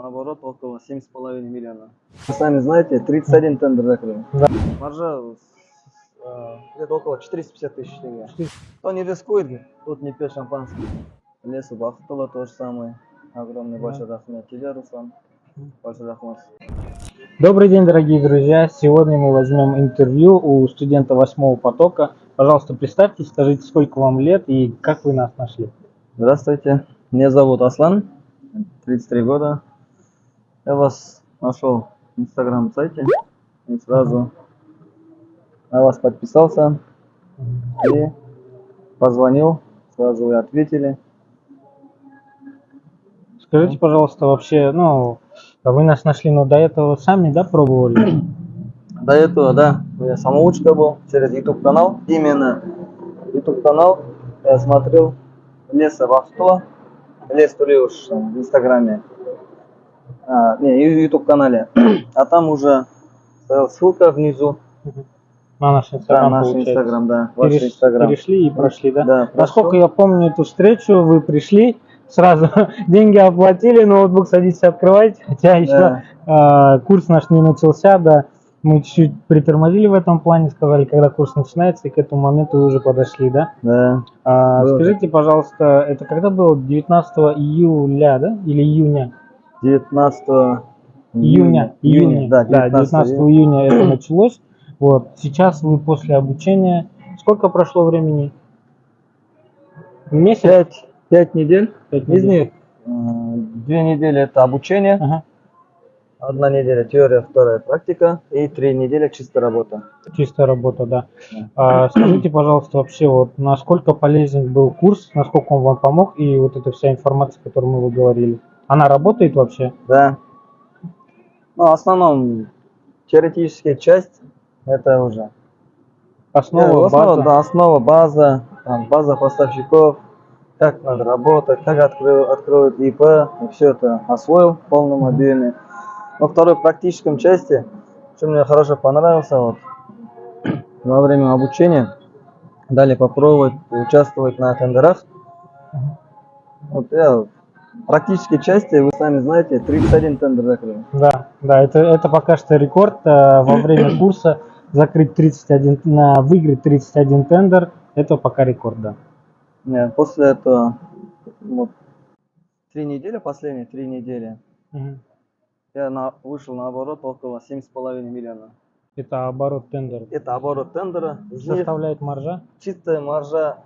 наоборот, около 7,5 миллиона. Вы сами знаете, 31 тендер закрыл. Да. Маржа где-то около 450 тысяч тенге. Кто не рискует, тут не пьет шампанское. Лесу Бахтула то же самое. Огромный большой рахмет тебе, Руслан. Большой рахмет. Добрый день, дорогие друзья! Сегодня мы возьмем интервью у студента 8-го потока. Пожалуйста, представьтесь, скажите, сколько вам лет и как вы нас нашли. Здравствуйте, меня зовут Аслан, 33 года. Я вас нашел в инстаграм-сайте и сразу на вас подписался и позвонил, сразу вы ответили. Скажите, пожалуйста, вообще, вы нас нашли, но до этого сами, да, пробовали? До этого, да, я самоучка был через YouTube канал. Именно YouTube канал я смотрел Леса Бахтула, Лес Тулеуш в инстаграме, YouTube канале. А там уже стояла ссылка внизу. На наш Да, инстаграм, наш получается. инстаграм, да, ваш инстаграм. Перешли и прошли, да? Да, Насколько прошел. я помню эту встречу, вы пришли, сразу деньги оплатили, ноутбук садитесь открывать, хотя еще курс наш не начался, да. Мы чуть-чуть притормозили в этом плане, сказали, когда курс начинается, и к этому моменту вы уже подошли, да? Да. Скажите, пожалуйста, это когда было? 19 июля, да? Или июня? 19 Июня, да, 19 июня это началось. Вот, сейчас вы после обучения, сколько прошло времени? Месяц? 5 недель. 5 Из недель. них 2 недели это обучение, Ага. 1 неделя теория, 2 практика и 3 недели чистая работа. Чистая работа, да. Скажите, пожалуйста, вообще, вот насколько полезен был курс, насколько он вам помог, и вот эта вся информация, о которой мы говорили, она работает вообще? Да. Ну, в основном теоретическая часть это уже Основа, база. основа, база, база поставщиков, как надо работать, как откроют ИП, и все это освоил в полном объеме. Но второй практическом части, что мне хорошо понравилось, вот, во время обучения дали попробовать участвовать на тендерах. Вот я в практической части, вы сами знаете, 31 тендер закрыл. Да, это пока что рекорд во время курса. Закрыть 31, выиграть 31 тендер, это пока рекорд, да. Нет, после этого, вот, 3 недели, последние 3 недели, я вышел на оборот около 7,5 миллиона. Это оборот тендера. Это оборот тендера. Составляет маржа? Чистая маржа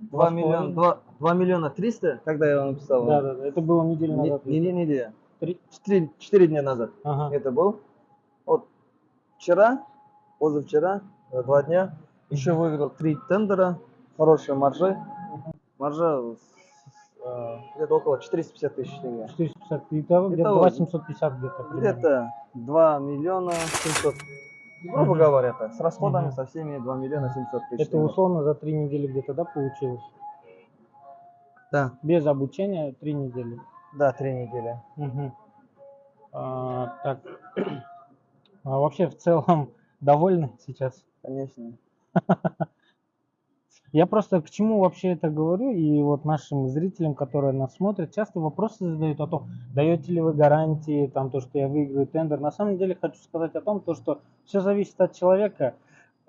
2 миллиона 300, когда я вам написал. Да, это было неделю назад. Не неделя. 4 дня назад. Ага. Это был. Вот вчера, позавчера, 2 дня, еще выиграл 3 тендера, хорошие маржи. Маржа где-то около 450 тысяч тенге. 450, где-то 2750 где-то. Где-то 2 миллиона 700. Грубо говоря, так, с расходами со всеми 2 миллиона 700 тысяч. Это условно за 3 недели где-то, да, получилось? Да. Без обучения 3 недели. Да, 3 недели. Так. А вообще в целом довольны сейчас? Конечно. Я просто к чему вообще это говорю, и вот нашим зрителям, которые нас смотрят, часто вопросы задают о том, даете ли вы гарантии, там, то, что я выиграю тендер. На самом деле хочу сказать о том, что все зависит от человека.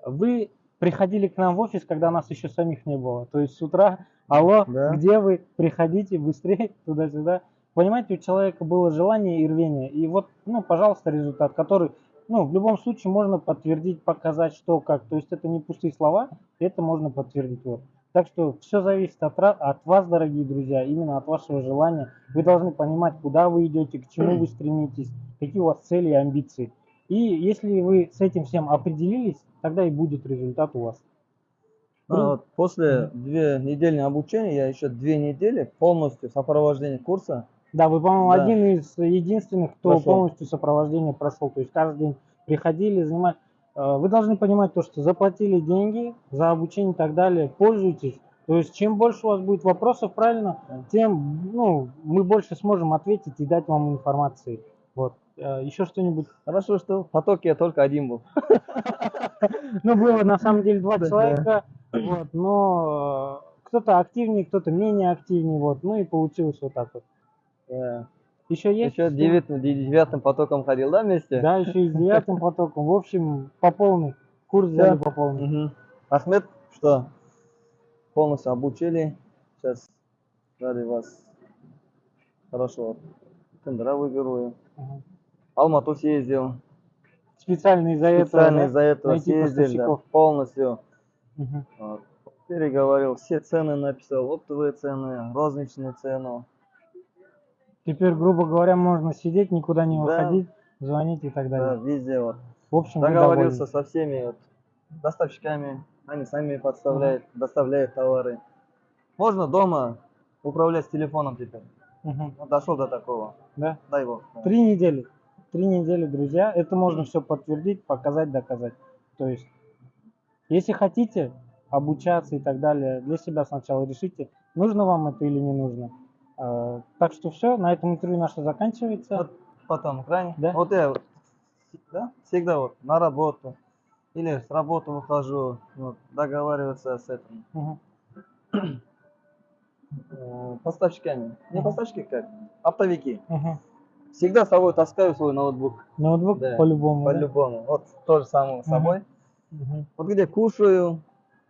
Вы приходили к нам в офис, когда нас еще самих не было. То есть с утра, алло, да. Где вы, приходите быстрее, туда-сюда. Понимаете, у человека было желание и рвение. И вот, пожалуйста, результат, который... в любом случае можно подтвердить, показать, что как. То есть это не пустые слова, это можно подтвердить. Вот. Так что все зависит от вас, дорогие друзья, именно от вашего желания. Вы должны понимать, куда вы идете, к чему вы стремитесь, какие у вас цели и амбиции. И если вы с этим всем определились, тогда и будет результат у вас. Вот после 2 недели обучения, я еще 2 недели полностью сопровождение курса. Да, вы, по-моему, один из единственных, кто полностью сопровождение прошел. То есть каждый день приходили, занимались. Вы должны понимать то, что заплатили деньги за обучение и так далее, пользуйтесь. То есть чем больше у вас будет вопросов, правильно, тем мы больше сможем ответить и дать вам информации. Вот. Еще что-нибудь? Хорошо, что в потоке я только один был. Было на самом деле 2 человека, но кто-то активнее, кто-то менее активнее, и получилось вот так вот. Да. Еще есть? Еще что? девятым потоком ходил, да, вместе? Да, еще и с 9 потоком. В общем, по полной. Курс взяли Всё. по полной. Мгм. Ахмед, что полностью обучили. Сейчас ради вас хорошего тендера выиграю. Ага. Алмату съездил. Специально из-за этого, Специально да? из-за этого Найти съездил, да, поставщиков. полностью. Мгм. Вот. Переговорил, все цены написал, оптовые цены, розничные цены. Теперь, грубо говоря, можно сидеть, никуда не Да, выходить, звонить и так да, далее. везде вот. В общем, вы Договорился довольны. со всеми вот, доставщиками, они сами Ага. подставляют, доставляют товары. Можно дома управлять с телефоном теперь. Мгм. Ну, дошел до такого. Да. Дай бог. Да. 3 недели. 3 недели, друзья. Это можно все подтвердить, показать, доказать. То есть, если хотите обучаться и так далее, для себя сначала решите, нужно вам это или не нужно. Так что все, на этом интервью наше заканчивается. Вот потом крайне. Да. Вот я вот, да, всегда вот на работу или с работы выхожу, вот, договариваться с этим Мгм. поставщиками. Не Мгм. поставщики как, оптовики. Мгм. Всегда с собой таскаю свой ноутбук. Ноутбук Да, по-любому, да? по-любому. Вот то же самое с Мгм. собой. Мгм. Вот где кушаю,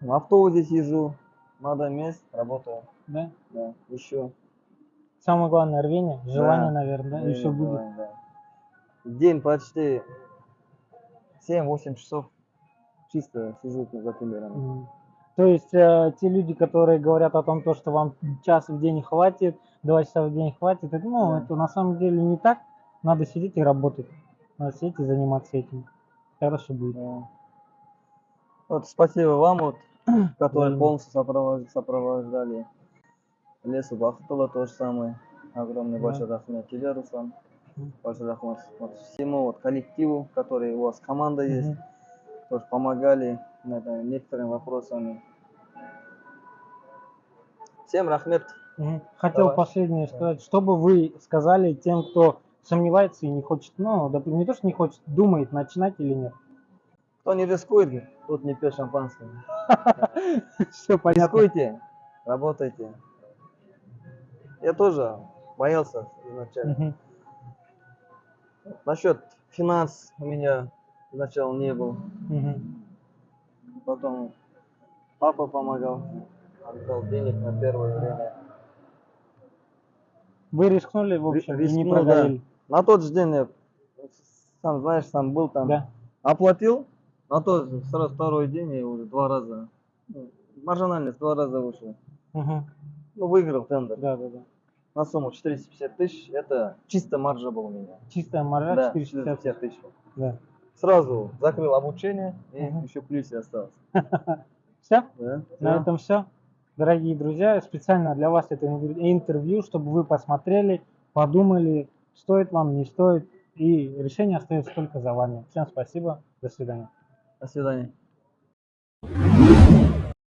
в автобусе сижу, надо мест, работаю. Да. Да, еще. Самое главное рвение, желание, Да, наверное, да, и все будет. желание, да. День почти 7-8 часов чисто сижу за тендерами. То есть те люди, которые говорят о том, то, что вам час в день хватит, 2 часа в день хватит, это, ну, Да. это на самом деле не так. Надо сидеть и работать. Надо сидеть и заниматься этим. Тогда все будет. Да. Вот спасибо вам, вот, которые Взаимно. полностью сопровождали. Лесу Бахтула то же самое. Огромный Да. большой рахмет тебе, Руслан. Мгм. Большой рахмет вот всему вот коллективу, который у вас команда есть, Мгм. тоже помогали некоторыми вопросами. Всем рахмет. Хотел Давай. последнее Да. сказать. Что бы вы сказали тем, кто сомневается и не хочет, ну, допустим, не то, что не хочет, думает, начинать или нет? Кто не рискует, тот не пьет шампанское. Все понятно. Рискуйте, работайте. Я тоже боялся изначально. Мгм. Насчет финанс у меня сначала не был. Мгм. Потом папа помогал, отдал денег на первое время. Вы рискнули, в общем, и не Рискнул, да. прогорели. На тот же день я, сам знаешь, сам был там, Да. оплатил. На тот же сразу второй день я уже 2 раза, ну, маржинальность 2 раза вышел. Мгм. Ну, выиграл тендер. Да, да, да. На сумму 450 тысяч, это чисто маржа была у меня. Чистая маржа Да, 450 450 тысяч. Да. Сразу закрыл обучение и Мгм. еще в плюсе остался. Все? Да, На всё. этом все. Дорогие друзья, специально для вас это интервью, чтобы вы посмотрели, подумали, стоит вам, не стоит. И решение остается только за вами. Всем спасибо. До свидания. До свидания.